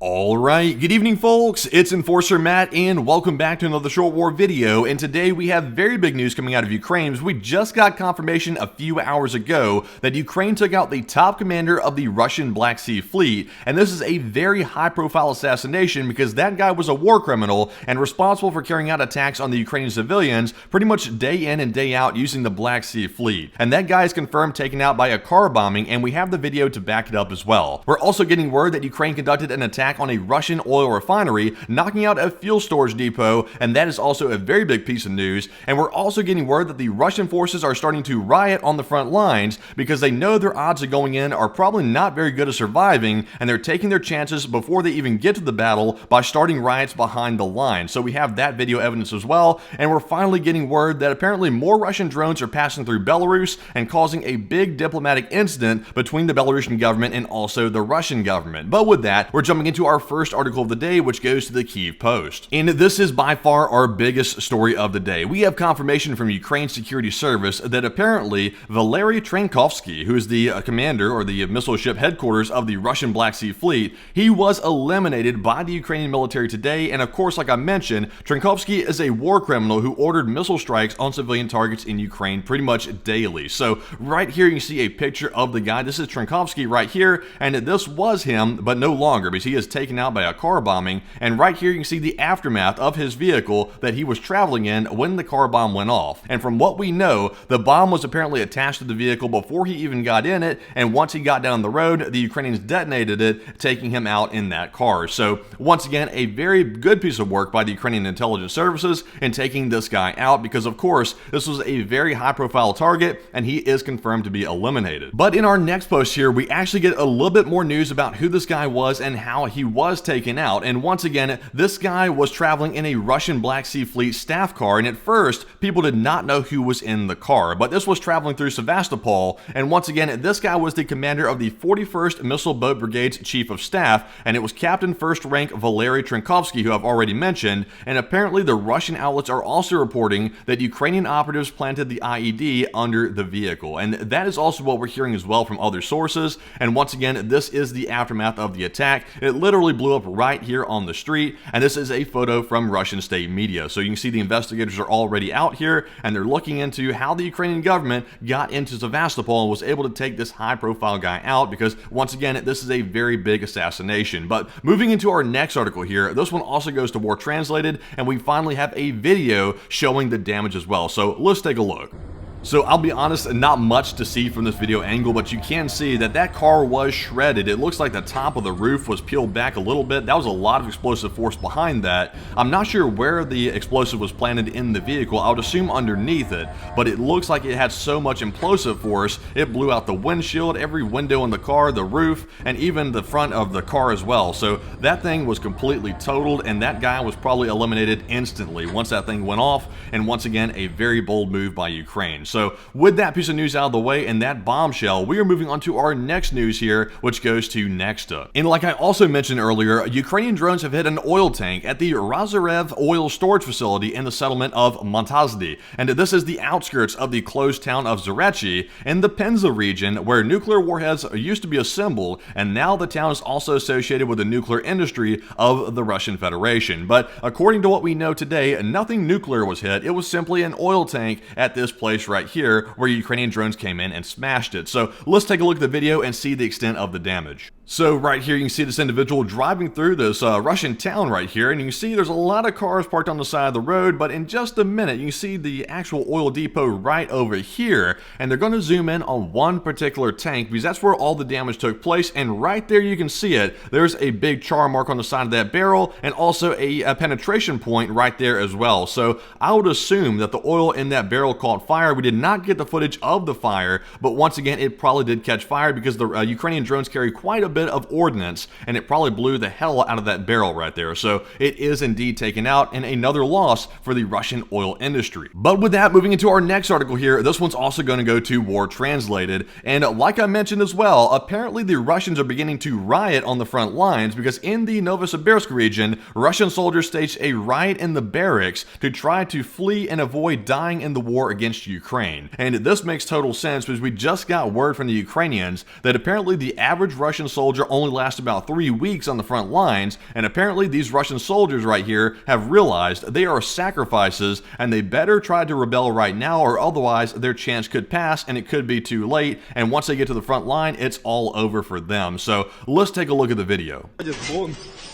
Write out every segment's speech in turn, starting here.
Alright, good evening folks, it's Enforcer Matt and welcome back to another Short War video, and today we have very big news coming out of Ukraine as we just got confirmation a few hours ago that Ukraine took out the top commander of the Russian Black Sea Fleet, and this is a very high profile assassination because that guy was a war criminal and responsible for carrying out attacks on the Ukrainian civilians pretty much day in and day out using the Black Sea Fleet. And that guy is confirmed taken out by a car bombing, and we have the video to back it up as well. We're also getting word that Ukraine conducted an attack on a Russian oil refinery, knocking out a fuel storage depot, and that is also a very big piece of news. And we're also getting word that the Russian forces are starting to riot on the front lines because they know their odds of going in are probably not very good at surviving, and they're taking their chances before they even get to the battle by starting riots behind the line. So we have that video evidence as well, and we're finally getting word that apparently more Russian drones are passing through Belarus and causing a big diplomatic incident between the Belarusian government and also the Russian government. But with that, we're jumping into our first article of the day, which goes to the Kyiv Post. And this is by far our biggest story of the day. We have confirmation from Ukraine's security service that apparently Valery Trankovsky, who is the commander or the missile ship headquarters of the Russian Black Sea Fleet, he was eliminated by the Ukrainian military today. And of course, like I mentioned, Trankovsky is a war criminal who ordered missile strikes on civilian targets in Ukraine pretty much daily. So right here you can see a picture of the guy. This is Trankovsky right here, and this was him, but no longer because he is taken out by a car bombing. And right here you can see the aftermath of his vehicle that he was traveling in when the car bomb went off. And from what we know, the bomb was apparently attached to the vehicle before he even got in it, and once he got down the road, the Ukrainians detonated it, taking him out in that car. So once again, a very good piece of work by the Ukrainian intelligence services in taking this guy out, because of course this was a very high profile target and he is confirmed to be eliminated. But in our next post here, we actually get a little bit more news about who this guy was and how he was taken out. And once again, this guy was traveling in a Russian Black Sea Fleet staff car, and at first people did not know who was in the car, but this was traveling through Sevastopol. And once again, this guy was the commander of the 41st Missile Boat Brigade's chief of staff, and it was Captain First Rank Valery Trankovsky, who I've already mentioned. And apparently the Russian outlets are also reporting that Ukrainian operatives planted the IED under the vehicle, and that is also what we're hearing as well from other sources. And once again, this is the aftermath of the attack. It literally blew up right here on the street, and this is a photo from Russian state media. So you can see the investigators are already out here, and they're looking into how the Ukrainian government got into Sevastopol and was able to take this high-profile guy out, because once again, this is a very big assassination. But moving into our next article here, this one also goes to War Translated, and we finally have a video showing the damage as well. So let's take a look. So I'll be honest, not much to see from this video angle, but you can see that that car was shredded. It looks like the top of the roof was peeled back a little bit. That was a lot of explosive force behind that. I'm not sure where the explosive was planted in the vehicle. I would assume underneath it, but it looks like it had so much implosive force, it blew out the windshield, every window in the car, the roof, and even the front of the car as well. So that thing was completely totaled, and that guy was probably eliminated instantly once that thing went off. And once again, a very bold move by Ukraine. So with that piece of news out of the way and that bombshell, we are moving on to our next news here, which goes to Nexta. And like I also mentioned earlier, Ukrainian drones have hit an oil tank at the Razarev oil storage facility in the settlement of Montazdi. And this is the outskirts of the closed town of Zarechi in the Penza region, where nuclear warheads used to be assembled, and now the town is also associated with the nuclear industry of the Russian Federation. But according to what we know today, nothing nuclear was hit. It was simply an oil tank at this place right here, where Ukrainian drones came in and smashed it. So let's take a look at the video and see the extent of the damage. So right here you can see this individual driving through this Russian town right here, and you can see there's a lot of cars parked on the side of the road, but in just a minute you can see the actual oil depot right over here, and they're going to zoom in on one particular tank because that's where all the damage took place. And right there you can see it, there's a big char mark on the side of that barrel, and also a penetration point right there as well. So I would assume that the oil in that barrel caught fire. We did not get the footage of the fire, but once again it probably did catch fire because the Ukrainian drones carry quite a bit of ordnance, and it probably blew the hell out of that barrel right there. So it is indeed taken out, and another loss for the Russian oil industry. But with that, moving into our next article here, this one's also going to go to War Translated. And like I mentioned as well, apparently the Russians are beginning to riot on the front lines, because in the Novosibirsk region, Russian soldiers staged a riot in the barracks to try to flee and avoid dying in the war against Ukraine. And this makes total sense because we just got word from the Ukrainians that apparently the average Russian soldier soldier only lasts about 3 weeks on the front lines, and apparently these Russian soldiers right here have realized they are sacrifices and they better try to rebel right now, or otherwise their chance could pass and it could be too late, and once they get to the front line, it's all over for them. So let's take a look at the video.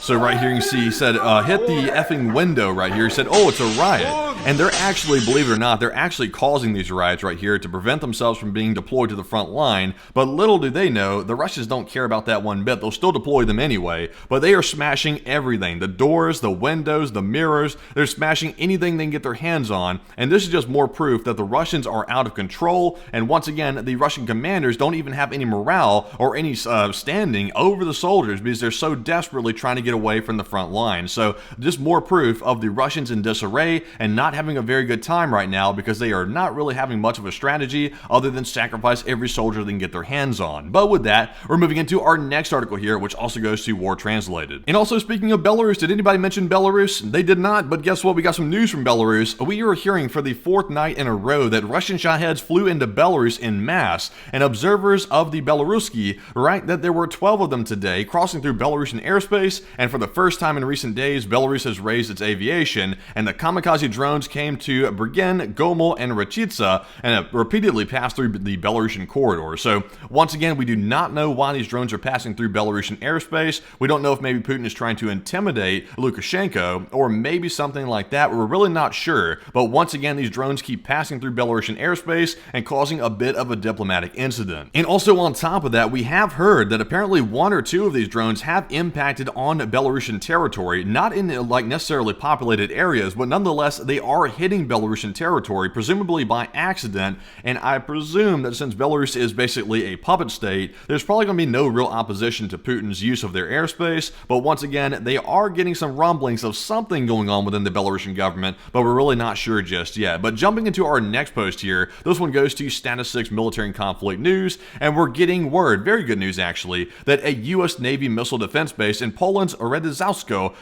So right here you see he said, hit the effing window right here. He said, oh, it's a riot. And they're actually, believe it or not, they're actually causing these riots right here to prevent themselves from being deployed to the front line. But little do they know, the Russians don't care about that one bit. They'll still deploy them anyway. But they are smashing everything. The doors, the windows, the mirrors. They're smashing anything they can get their hands on. And this is just more proof that the Russians are out of control. And once again, the Russian commanders don't even have any morale or any standing over the soldiers because they're so desperately trying to get away from the front line. So just more proof of the Russians in disarray and not having a very good time right now because they are not really having much of a strategy other than sacrifice every soldier they can get their hands on. But with that, we're moving into our next article here, which also goes to War Translated. And also, speaking of Belarus, did anybody mention Belarus? They did not, but guess what? We got some news from Belarus. We are hearing for the 4th night in a row that Russian Shaheeds flew into Belarus in mass, and observers of the Belaruski write that there were 12 of them today crossing through Belarusian airspace, and for the first time in recent days, Belarus has raised its aviation, and the kamikaze drones came to Brygin, Gomel, and Rachitsa, and have repeatedly passed through the Belarusian corridor. So once again, we do not know why these drones are passing through Belarusian airspace. We don't know if maybe Putin is trying to intimidate Lukashenko, or maybe something like that. We're really not sure, but once again, these drones keep passing through Belarusian airspace and causing a bit of a diplomatic incident. And also on top of that, we have heard that apparently 1 or 2 of these drones have impacted on Belarusian territory, not in like necessarily populated areas, but nonetheless they are hitting Belarusian territory, presumably by accident. And I presume that since Belarus is basically a puppet state, there's probably going to be no real opposition to Putin's use of their airspace. But once again, they are getting some rumblings of something going on within the Belarusian government, but we're really not sure just yet. But jumping into our next post here, this one goes to Status 6 Military and Conflict News, and we're getting word, very good news actually, that a U.S. Navy missile defense base in Poland's Riots,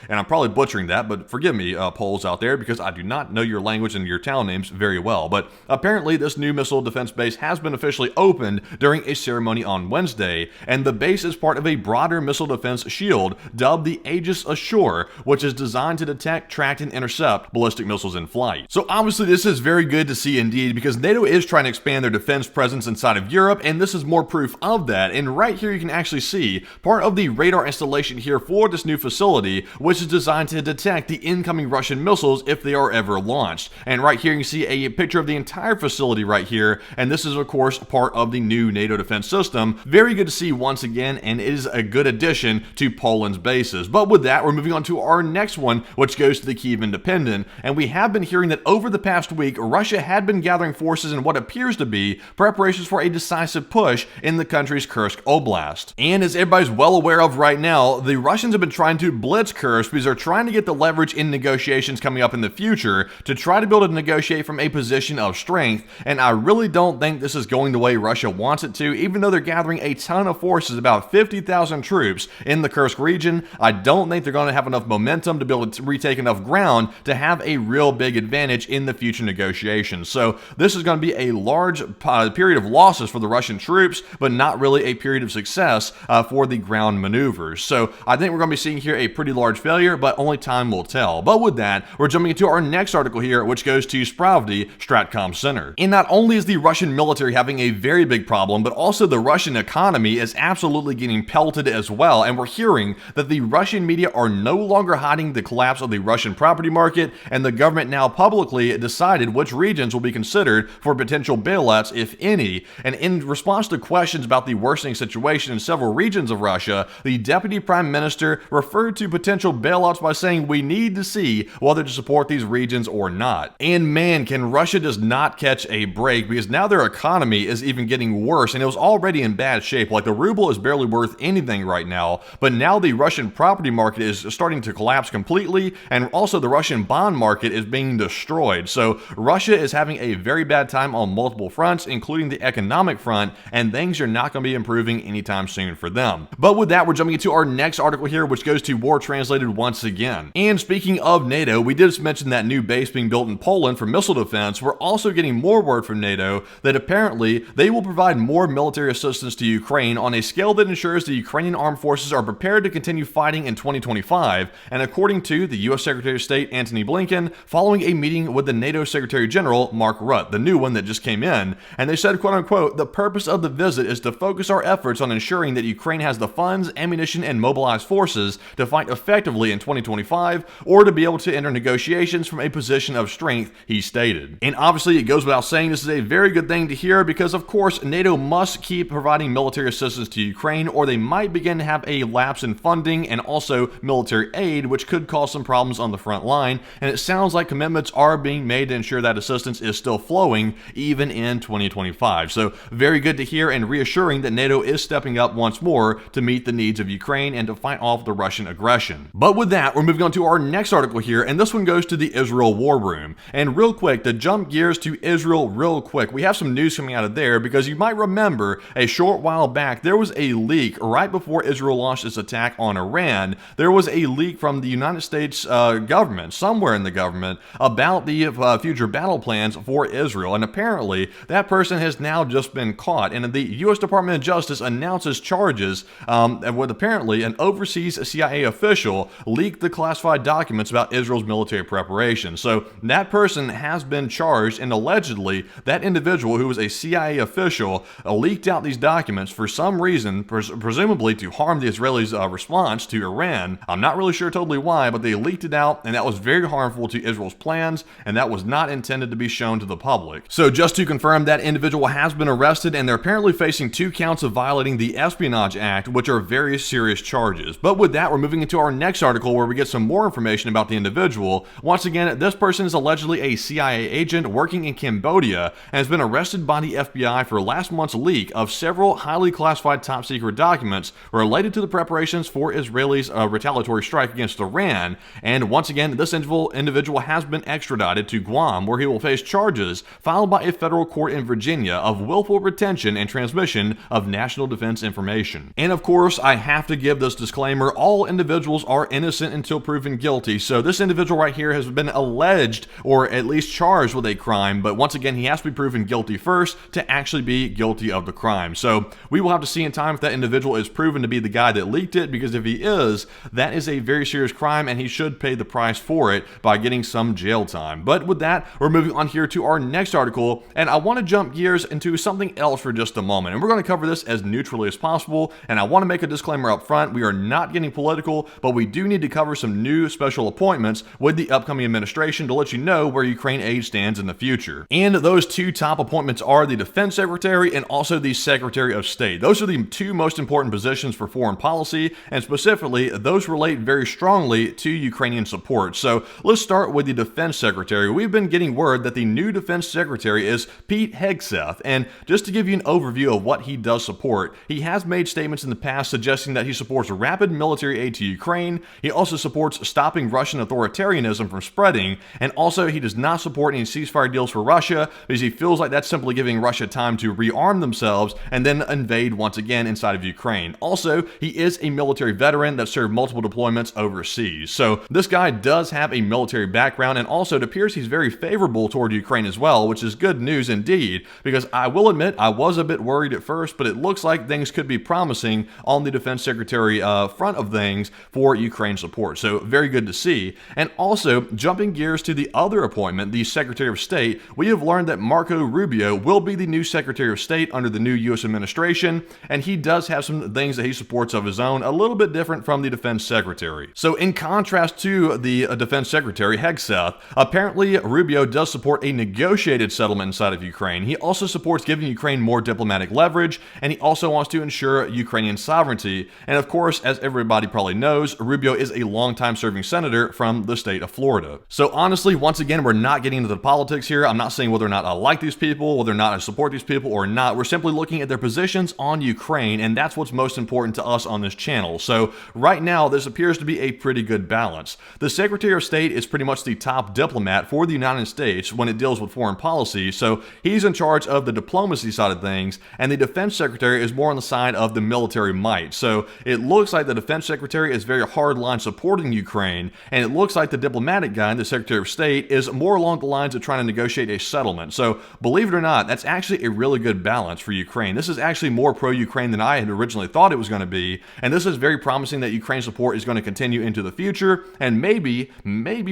and I'm probably butchering that, but forgive me, Poles out there, because I do not know your language and your town names very well. But apparently this new missile defense base has been officially opened during a ceremony on Wednesday, and the base is part of a broader missile defense shield dubbed the Aegis Ashore, which is designed to detect, track, and intercept ballistic missiles in flight. So obviously this is very good to see indeed, because NATO is trying to expand their defense presence inside of Europe, and this is more proof of that. And right here you can actually see part of the radar installation here for this new facility, which is designed to detect the incoming Russian missiles if they are ever launched. And right here you can see a picture of the entire facility right here, and this is of course part of the new NATO defense system. Very good to see once again, and it is a good addition to Poland's bases. But with that, we're moving on to our next one, which goes to the Kyiv Independent, and we have been hearing that over the past week, Russia had been gathering forces in what appears to be preparations for a decisive push in the country's Kursk Oblast. And as everybody's well aware of right now, the Russians have been trying to blitz Kursk because they're trying to get the leverage in negotiations coming up in the future to try to be able to negotiate from a position of strength, and I really don't think this is going the way Russia wants it to. Even though they're gathering a ton of forces, about 50,000 troops in the Kursk region, I don't think they're going to have enough momentum to be able to retake enough ground to have a real big advantage in the future negotiations. So this is going to be a large period of losses for the Russian troops, but not really a period of success for the ground maneuvers. So I think we're going to be seeing here a pretty large failure, but only time will tell. But with that, we're jumping into our next article here, which goes to Spravdy Stratcom Center. And not only is the Russian military having a very big problem, but also the Russian economy is absolutely getting pelted as well. And we're hearing that the Russian media are no longer hiding the collapse of the Russian property market, and the government now publicly decided which regions will be considered for potential bailouts, if any. And in response to questions about the worsening situation in several regions of Russia, the deputy prime minister referred to potential bailouts by saying we need to see whether to support these regions or not. And man, can Russia just not catch a break, because now their economy is even getting worse, and it was already in bad shape. Like the ruble is barely worth anything right now, but now the Russian property market is starting to collapse completely, and also the Russian bond market is being destroyed. So Russia is having a very bad time on multiple fronts, including the economic front, and things are not going to be improving anytime soon for them. But with that, we're jumping into our next article here, which goes to War Translated once again. And speaking of NATO, we did just mention that new base being built in Poland for missile defense. We're also getting more word from NATO that apparently they will provide more military assistance to Ukraine on a scale that ensures the Ukrainian armed forces are prepared to continue fighting in 2025, and according to the U.S. Secretary of State Antony Blinken, following a meeting with the NATO Secretary General Mark Rutte, the new one that just came in, and they said, quote unquote, the purpose of the visit is to focus our efforts on ensuring that Ukraine has the funds, ammunition, and mobilized forces to fight effectively in 2025, or to be able to enter negotiations from a position of strength, he stated. And obviously, it goes without saying this is a very good thing to hear because, of course, NATO must keep providing military assistance to Ukraine or they might begin to have a lapse in funding and also military aid, which could cause some problems on the front line. And it sounds like commitments are being made to ensure that assistance is still flowing even in 2025. So very good to hear and reassuring that NATO is stepping up once more to meet the needs of Ukraine and to fight off the Russian aggression. But with that, we're moving on to our next article here, and this one goes to the Israel War Room. And real quick, to jump gears to Israel real quick, we have some news coming out of there because you might remember a short while back there was a leak right before Israel launched its attack on Iran. There was a leak from the United States government, somewhere in the government, about the future battle plans for Israel. And apparently, that person has now just been caught. And the U.S. Department of Justice announces charges with apparently an overseas CIA official leaked the classified documents about Israel's military preparation. So that person has been charged, and allegedly that individual who was a CIA official leaked out these documents for some reason, presumably to harm the Israelis' response to Iran. I'm not really sure totally why, but they leaked it out, and that was very harmful to Israel's plans, and that was not intended to be shown to the public. So just to confirm, that individual has been arrested, and they're apparently facing 2 counts of violating the Espionage Act, which are very serious charges. But with that, we're moving into our next article where we get some more information about the individual. Once again, this person is allegedly a CIA agent working in Cambodia and has been arrested by the FBI for last month's leak of several highly classified top-secret documents related to the preparations for Israel's retaliatory strike against Iran. And once again, this individual has been extradited to Guam, where he will face charges filed by a federal court in Virginia of willful retention and transmission of national defense information. And of course, I have to give this disclaimer: all individuals are innocent until proven guilty. So this individual right here has been alleged, or at least charged with a crime, but once again, he has to be proven guilty first to actually be guilty of the crime. So we will have to see in time if that individual is proven to be the guy that leaked it, because if he is, that is a very serious crime and he should pay the price for it by getting some jail time. But with that, we're moving on here to our next article, and I want to jump gears into something else for just a moment. And we're going to cover this as neutrally as possible, and I want to make a disclaimer up front: we are not getting political, but we do need to cover some new special appointments with the upcoming administration to let you know where Ukraine aid stands in the future. And those 2 top appointments are the Defense Secretary and also the Secretary of State. Those are the 2 most important positions for foreign policy, and specifically, those relate very strongly to Ukrainian support. So let's start with the Defense Secretary. We've been getting word that the new Defense Secretary is Pete Hegseth, and just to give you an overview of what he does support, he has made statements in the past suggesting that he supports rapid military aid to Ukraine. He also supports stopping Russian authoritarianism from spreading, and also he does not support any ceasefire deals for Russia because he feels like that's simply giving Russia time to rearm themselves and then invade once again inside of Ukraine. Also, he is a military veteran that served multiple deployments overseas. So this guy does have a military background, and also it appears he's very favorable toward Ukraine as well, which is good news indeed, because I will admit I was a bit worried at first, but it looks like things could be promising on the Defense Secretary front of things for Ukraine support. So very good to see. And also, jumping gears to the other appointment, the Secretary of State, we have learned that Marco Rubio will be the new Secretary of State under the new U.S. administration, and he does have some things that he supports of his own, a little bit different from the Defense Secretary. So in contrast to the Defense Secretary, Hegseth, apparently Rubio does support a negotiated settlement inside of Ukraine. He also supports giving Ukraine more diplomatic leverage, and he also wants to ensure Ukrainian sovereignty. And of course, as everybody probably knows, Rubio is a longtime serving senator from the state of Florida. So honestly, once again, we're not getting into the politics here. I'm not saying whether or not I like these people, whether or not I support these people or not. We're simply looking at their positions on Ukraine, and that's what's most important to us on this channel. So right now, this appears to be a pretty good balance. The Secretary of State is pretty much the top diplomat for the United States when it deals with foreign policy, so he's in charge of the diplomacy side of things, and the Defense Secretary is more on the side of the military might. So it looks like the Defense Secretary is very hardline supporting Ukraine, and it looks like the diplomatic guy, the Secretary of State, is more along the lines of trying to negotiate a settlement. So believe it or not, that's actually a really good balance for Ukraine. This is actually more pro-Ukraine than I had originally thought it was going to be. And this is very promising that Ukraine's support is going to continue into the future and maybe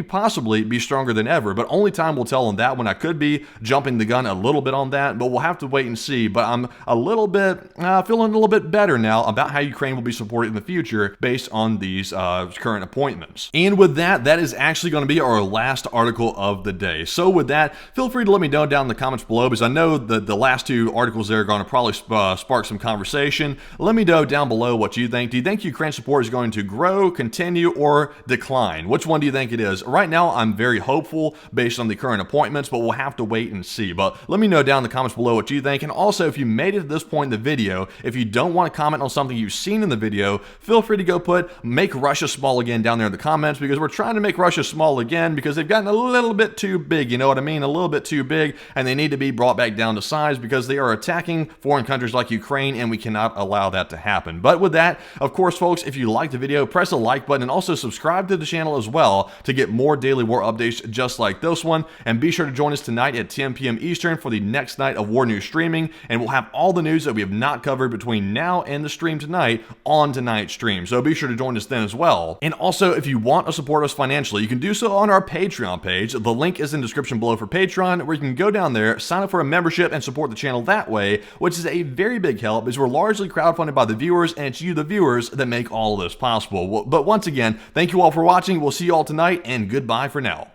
possibly be stronger than ever. But only time will tell on that one. I could be jumping the gun a little bit on that, but we'll have to wait and see. But I'm a little bit feeling a little bit better now about how Ukraine will be supported in the future based on these current appointments. And with that, that is actually going to be our last article of the day. So with that, feel free to let me know down in the comments below, because I know that the last two articles there are going to probably spark some conversation. Let me know down below what you think. Do you think Ukraine's support is going to grow, continue, or decline? Which one do you think it is? Right now, I'm very hopeful based on the current appointments, but we'll have to wait and see. But let me know down in the comments below what you think. And also, if you made it to this point in the video, if you don't want to comment on something you've seen in the video, feel free to go put "make Russia small again" down there in the comments, because we're trying to make Russia small again because they've gotten a little bit too big, you know what I mean? A little bit too big, and they need to be brought back down to size because they are attacking foreign countries like Ukraine, and we cannot allow that to happen. But with that, of course, folks, if you liked the video, press the like button and also subscribe to the channel as well to get more daily war updates just like this one. And be sure to join us tonight at 10 p.m. Eastern for the next night of War News streaming, and we'll have all the news that we have not covered between now and the stream tonight on tonight's stream. So be sure to join us then as well. And also, if you want to support us financially, you can do so on our Patreon page. The link is in the description below for Patreon, where you can go down there, sign up for a membership, and support the channel that way, which is a very big help, because we're largely crowdfunded by the viewers, and it's you, the viewers, that make all of this possible. But once again, thank you all for watching. We'll see you all tonight, and goodbye for now.